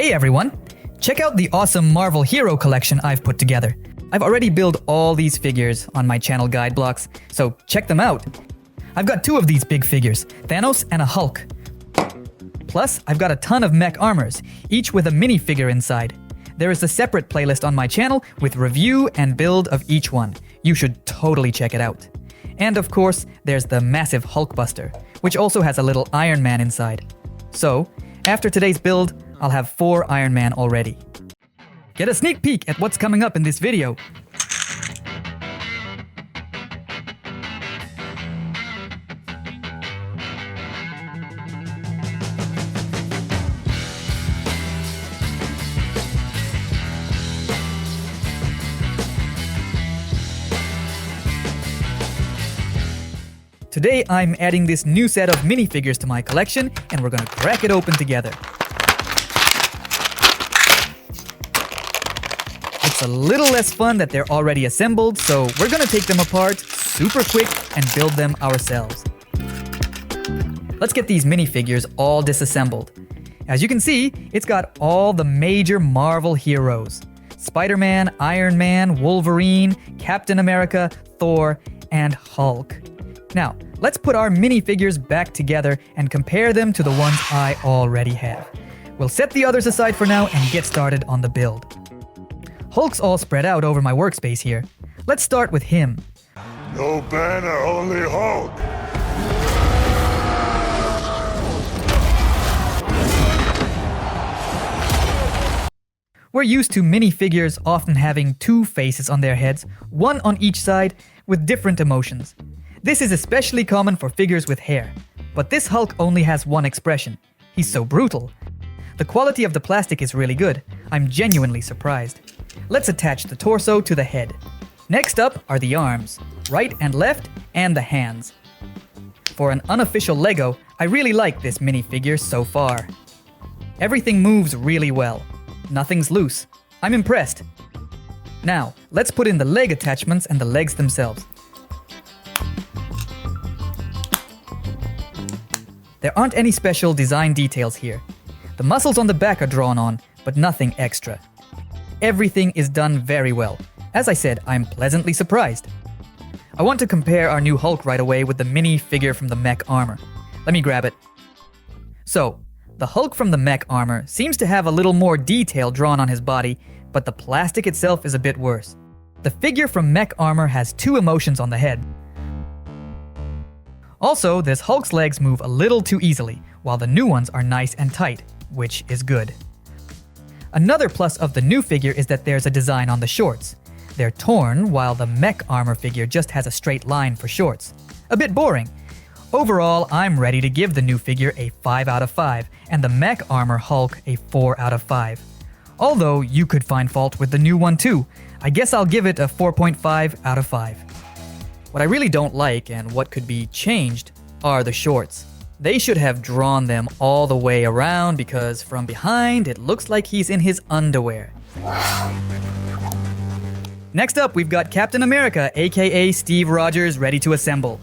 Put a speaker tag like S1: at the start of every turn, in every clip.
S1: Hey everyone! Check out the awesome Marvel Hero Collection I've put together. I've already built all these figures on my channel guide blocks, so check them out. I've got 2 of these big figures, Thanos and a Hulk. Plus, I've got a ton of mech armors, each with a minifigure inside. There is a separate playlist on my channel with review and build of each one. You should totally check it out. And of course, there's the massive Hulkbuster, which also has a little Iron Man inside. So, after today's build, I'll have 4 Iron Man already. Get a sneak peek at what's coming up in this video. Today I'm adding this new set of minifigures to my collection, and we're gonna crack it open together. It's a little less fun that they're already assembled, so we're gonna take them apart super quick and build them ourselves. Let's get these minifigures all disassembled. As you can see, it's got all the major Marvel heroes: Spiderman, Iron Man, Wolverine, Captain America, Thor, and Hulk. Now, let's put our minifigures back together and compare them to the ones I already have. We'll set the others aside for now and get started on the build. Hulk's all spread out over my workspace here. Let's start with him.
S2: No banner, only Hulk!
S1: We're used to minifigures often having 2 faces on their heads, one on each side, with different emotions. This is especially common for figures with hair, but this Hulk only has one expression. He's so brutal. The quality of the plastic is really good. I'm genuinely surprised. Let's attach the torso to the head. Next up are the arms, right and left, and the hands. For an unofficial Lego, I really like this minifigure so far. Everything moves really well. Nothing's loose. I'm impressed. Now, let's put in the leg attachments and the legs themselves. There aren't any special design details here. The muscles on the back are drawn on, but nothing extra. Everything is done very well. As I said, I'm pleasantly surprised. I want to compare our new Hulk right away with the mini figure from the Mech Armor. Let me grab it. So, the Hulk from the Mech Armor seems to have a little more detail drawn on his body, but the plastic itself is a bit worse. The figure from Mech Armor has 2 emotions on the head. Also, this Hulk's legs move a little too easily, while the new ones are nice and tight, which is good. Another plus of the new figure is that there's a design on the shorts. They're torn, while the Mech Armor figure just has a straight line for shorts. A bit boring. Overall, I'm ready to give the new figure a 5 out of 5, and the Mech Armor Hulk a 4 out of 5. Although, you could find fault with the new one too. I guess I'll give it a 4.5 out of 5. What I really don't like, and what could be changed, are the shorts. They should have drawn them all the way around because from behind it looks like he's in his underwear. Next up, we've got Captain America, aka Steve Rogers, ready to assemble.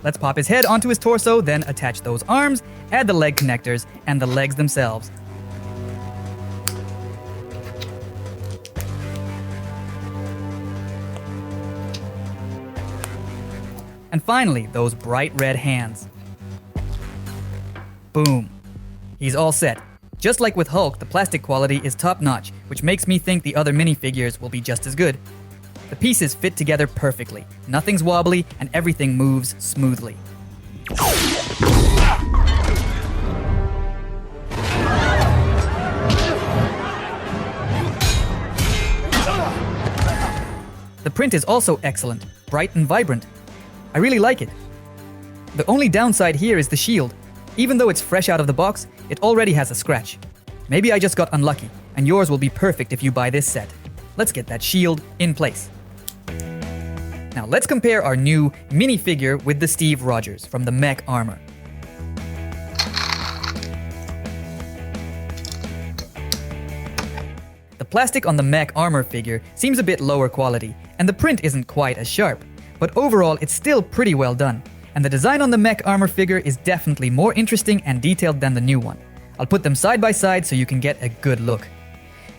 S1: Let's pop his head onto his torso, then attach those arms, add the leg connectors, and the legs themselves. And finally, those bright red hands. Boom. He's all set. Just like with Hulk, the plastic quality is top-notch, which makes me think the other minifigures will be just as good. The pieces fit together perfectly, nothing's wobbly, and everything moves smoothly. The print is also excellent, bright and vibrant. I really like it. The only downside here is the shield. Even though it's fresh out of the box, it already has a scratch. Maybe I just got unlucky, and yours will be perfect if you buy this set. Let's get that shield in place. Now let's compare our new minifigure with the Steve Rogers from the Mech Armor. plastic on the Mech Armor figure seems a bit lower quality, and the print isn't quite as sharp, but overall it's still pretty well done, and the design on the Mech Armor figure is definitely more interesting and detailed than the new one. I'll put them side by side so you can get a good look.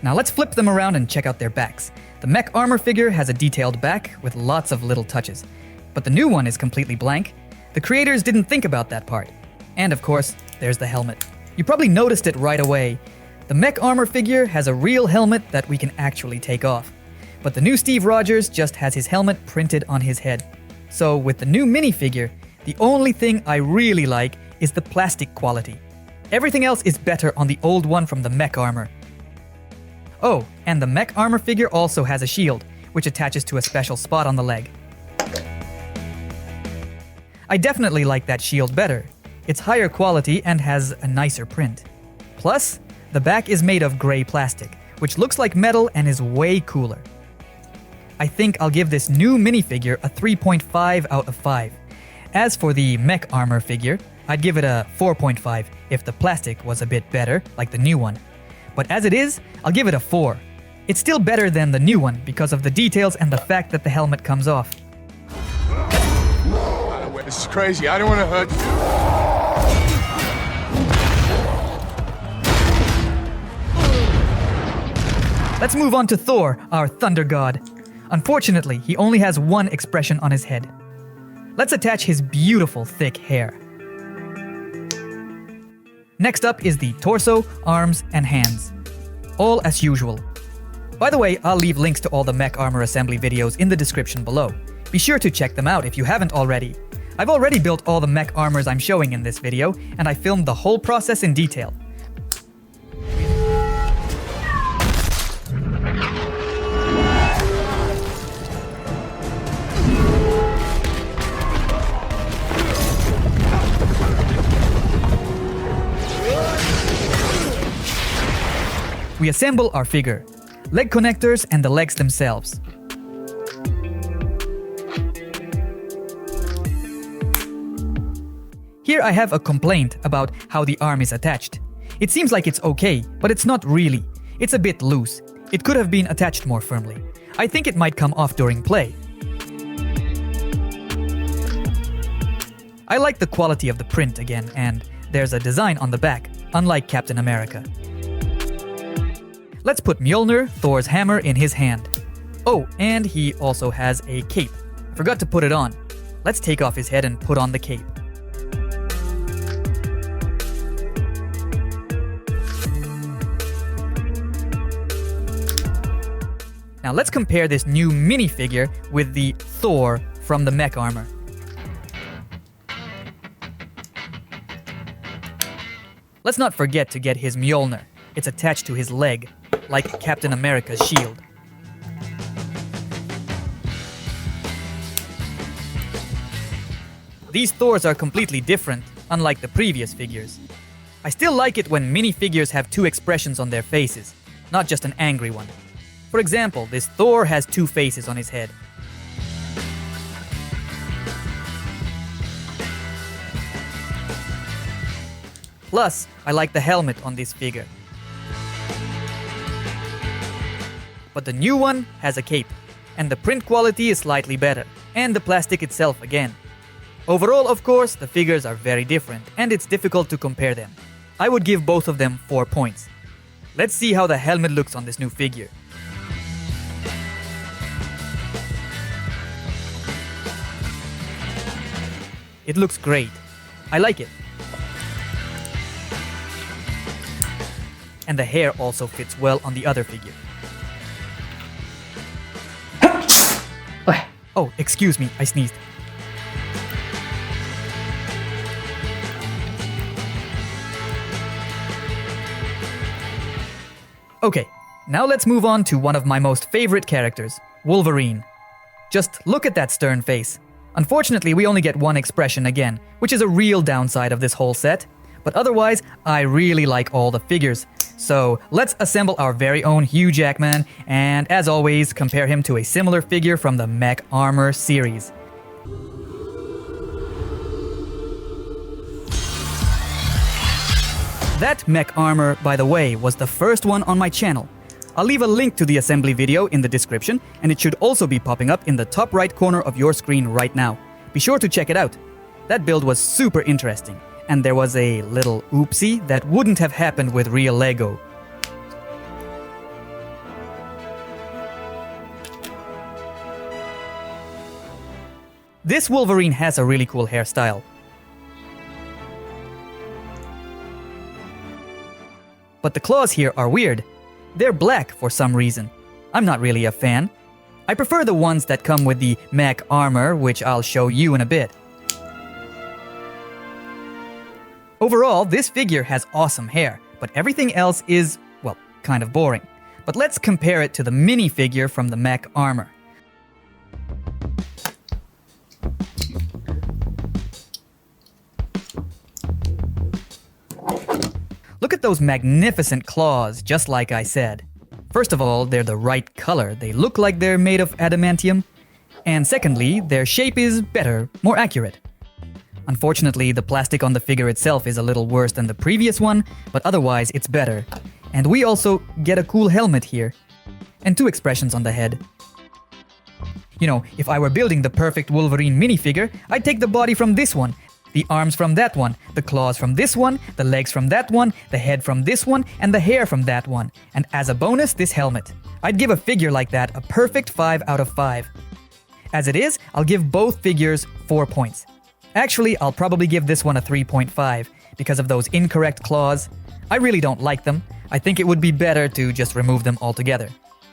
S1: Now let's flip them around and check out their backs. The Mech Armor figure has a detailed back with lots of little touches, but the new one is completely blank. The creators didn't think about that part. And of course, there's the helmet. You probably noticed it right away. The Mech Armor figure has a real helmet that we can actually take off. But the new Steve Rogers just has his helmet printed on his head. So with the new minifigure, the only thing I really like is the plastic quality. Everything else is better on the old one from the Mech Armor. Oh, and the Mech Armor figure also has a shield, which attaches to a special spot on the leg. I definitely like that shield better. It's higher quality and has a nicer print. Plus, the back is made of gray plastic, which looks like metal and is way cooler. I think I'll give this new minifigure a 3.5 out of 5. As for the Mech Armor figure, I'd give it a 4.5 if the plastic was a bit better, like the new one. But as it is, I'll give it a 4. It's still better than the new one because of the details and the fact that the helmet comes off.
S3: This is crazy. I don't want to hurt you.
S1: Let's move on to Thor, our thunder god. Unfortunately, he only has one expression on his head. Let's attach his beautiful thick hair. Next up is the torso, arms, and hands. All as usual. By the way, I'll leave links to all the Mech Armor assembly videos in the description below. Be sure to check them out if you haven't already. I've already built all the mech armors I'm showing in this video, and I filmed the whole process in detail. We assemble our figure, leg connectors and the legs themselves. Here I have a complaint about how the arm is attached. It seems like it's okay, but it's not really. It's a bit loose. It could have been attached more firmly. I think it might come off during play. I like the quality of the print again, and there's a design on the back, unlike Captain America. Let's put Mjolnir, Thor's hammer, in his hand. Oh, and he also has a cape. I forgot to put it on. Let's take off his head and put on the cape. Now let's compare this new minifigure with the Thor from the Mech Armor. Let's not forget to get his Mjolnir. It's attached to his leg, like Captain America's shield. These Thors are completely different, unlike the previous figures. I still like it when minifigures have two expressions on their faces, not just an angry one. For example, this Thor has two faces on his head. Plus, I like the helmet on this figure. But the new one has a cape, and the print quality is slightly better, and the plastic itself again. Overall, of course, the figures are very different, and it's difficult to compare them. I would give both of them 4 points. Let's see how the helmet looks on this new figure. It looks great. I like it. And the hair also fits well on the other figure. Oh, excuse me, I sneezed. Okay, now let's move on to one of my most favorite characters, Wolverine. Just look at that stern face. Unfortunately, we only get one expression again, which is a real downside of this whole set. But otherwise, I really like all the figures. So let's assemble our very own Hugh Jackman, and as always, compare him to a similar figure from the Mech Armor series. That Mech Armor, by the way, was the first one on my channel. I'll leave a link to the assembly video in the description, and it should also be popping up in the top right corner of your screen right now. Be sure to check it out. That build was super interesting, and there was a little oopsie that wouldn't have happened with real Lego. This Wolverine has a really cool hairstyle. But the claws here are weird. They're black for some reason. I'm not really a fan. I prefer the ones that come with the Mech Armor, which I'll show you in a bit. Overall, this figure has awesome hair, but everything else is, well, kind of boring. But let's compare it to the minifigure from the Mech Armor. Look at those magnificent claws, just like I said. First of all, they're the right color. They look like they're made of adamantium. And secondly, their shape is better, more accurate. Unfortunately, the plastic on the figure itself is a little worse than the previous one, but otherwise it's better. And we also get a cool helmet here. And 2 expressions on the head. You know, if I were building the perfect Wolverine minifigure, I'd take the body from this one, the arms from that one, the claws from this one, the legs from that one, the head from this one, and the hair from that one. And as a bonus, this helmet. I'd give a figure like that a perfect 5 out of 5. As it is, I'll give both figures 4 points. Actually, I'll probably give this one a 3.5 because of those incorrect claws. I really don't like them. I think it would be better to just remove them altogether.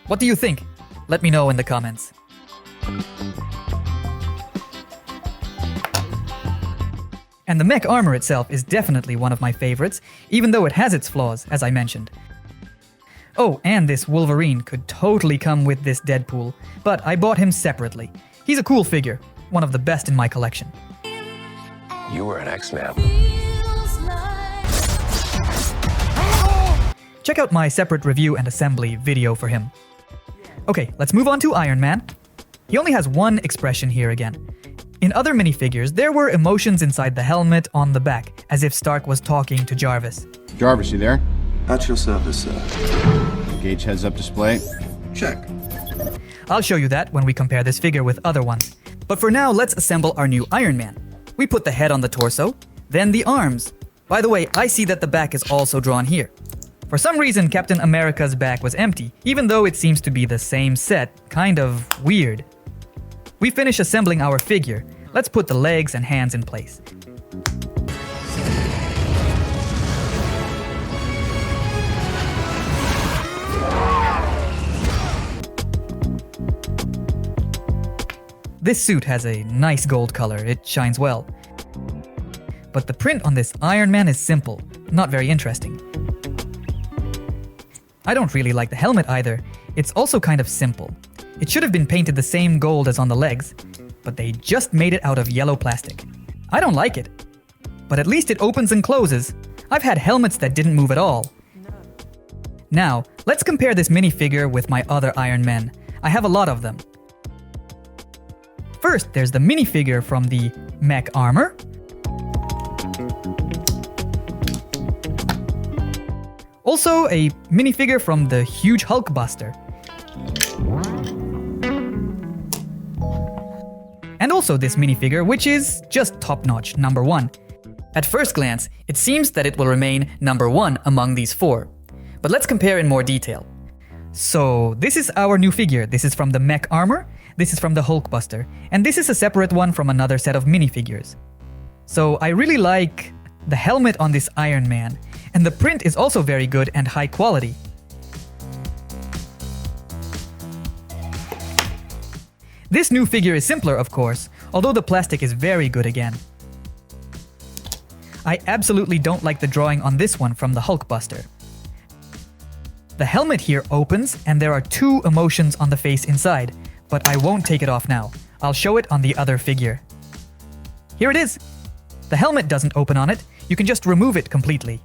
S1: What do you think? Let me know in the comments. And the Mech Armor itself is definitely one of my favorites, even though it has its flaws, as I mentioned. Oh, and this Wolverine could totally come with this Deadpool, but I bought him separately. He's a cool figure, one of the best in my collection.
S4: You were an X-Man.
S1: Check out my separate review and assembly video for him. Okay, let's move on to Iron Man. He only has one expression here again. In other minifigures, there were emotions inside the helmet on the back, as if Stark was talking to Jarvis.
S5: Jarvis, you there?
S6: At your service, sir.
S5: Gauge heads-up display.
S6: Check.
S1: I'll show you that when we compare this figure with other ones. But for now, let's assemble our new Iron Man. We put the head on the torso, then the arms. By the way, I see that the back is also drawn here. For some reason, Captain America's back was empty, even though it seems to be the same set. Kind of weird. We finish assembling our figure. Let's put the legs and hands in place. This suit has a nice gold color, it shines well. But the print on this Iron Man is simple, not very interesting. I don't really like the helmet either. It's also kind of simple. It should have been painted the same gold as on the legs, but they just made it out of yellow plastic. I don't like it. But at least it opens and closes. I've had helmets that didn't move at all. Now, let's compare this minifigure with my other Iron Men. I have a lot of them. First, there's the minifigure from the Mech Armor. Also, a minifigure from the huge Hulkbuster. And also this minifigure, which is just top-notch, number 1. At first glance, it seems that it will remain number 1 among these 4. But let's compare in more detail. So, this is our new figure. This is from the Mech Armor, this is from the Hulkbuster, and this is a separate one from another set of minifigures. So, I really like the helmet on this Iron Man, and the print is also very good and high quality. This new figure is simpler, of course, although the plastic is very good again. I absolutely don't like the drawing on this one from the Hulkbuster. The helmet here opens and there are 2 emotions on the face inside, but I won't take it off now. I'll show it on the other figure. Here it is! The helmet doesn't open on it, you can just remove it completely.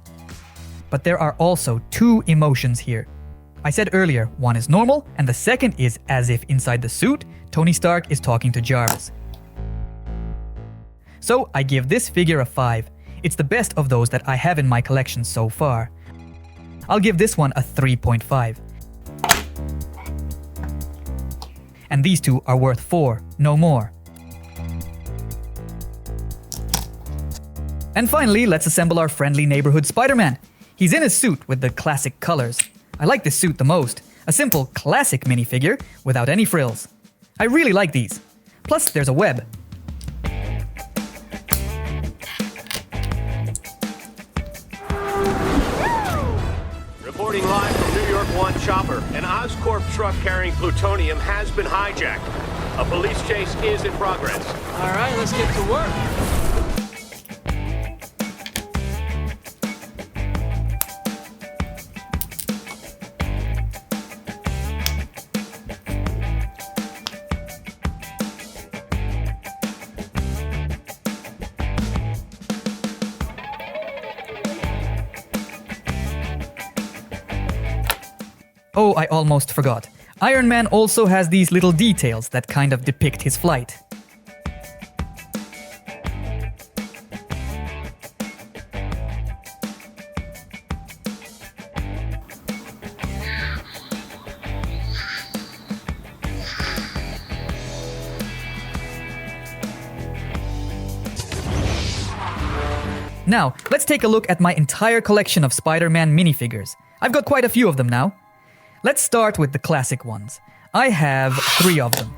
S1: But there are also 2 emotions here. I said earlier, one is normal, and the second is as if inside the suit, Tony Stark is talking to Jarvis. So I give this figure a 5. It's the best of those that I have in my collection so far. I'll give this one a 3.5. and these two are worth 4, no more. And finally, let's assemble our friendly neighborhood Spider-Man. He's in his suit with the classic colors. I like this suit the most. A simple, classic minifigure without any frills. I really like these. Plus, there's a web.
S5: Reporting live from New York 1 Chopper. An Oscorp truck carrying plutonium has been hijacked. A police chase is in progress.
S7: All right, let's get to work.
S1: Oh, I almost forgot. Iron Man also has these little details that kind of depict his flight. Now, let's take a look at my entire collection of Spider-Man minifigures. I've got quite a few of them now. Let's start with the classic ones. I have 3 of them.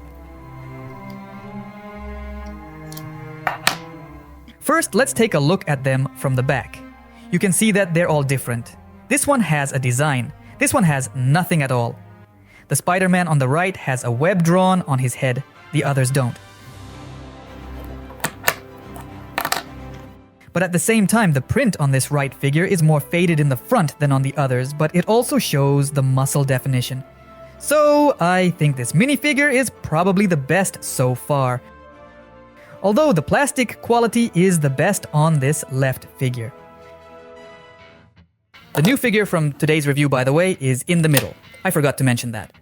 S1: First, let's take a look at them from the back. You can see that they're all different. This one has a design. This one has nothing at all. The Spider-Man on the right has a web drawn on his head. The others don't. But at the same time, the print on this right figure is more faded in the front than on the others, but it also shows the muscle definition. So I think this minifigure is probably the best so far. Although the plastic quality is the best on this left figure. The new figure from today's review, by the way, is in the middle. I forgot to mention that.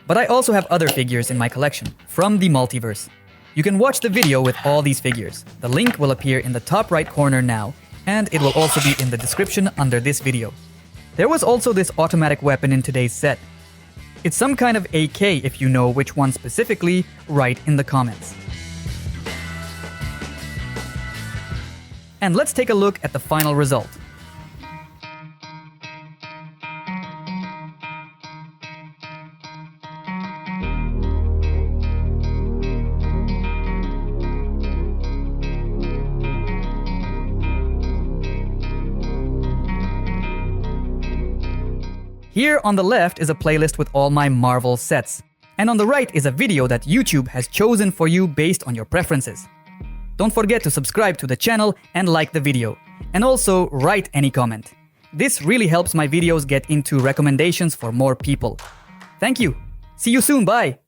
S1: But I also have other figures in my collection from the multiverse. You can watch the video with all these figures. The link will appear in the top right corner now, and it will also be in the description under this video. There was also this automatic weapon in today's set. It's some kind of AK. If you know which one specifically, write in the comments. And let's take a look at the final result. Here on the left is a playlist with all my Marvel sets. And on the right is a video that YouTube has chosen for you based on your preferences. Don't forget to subscribe to the channel and like the video. And also write any comment. This really helps my videos get into recommendations for more people. Thank you. See you soon. Bye.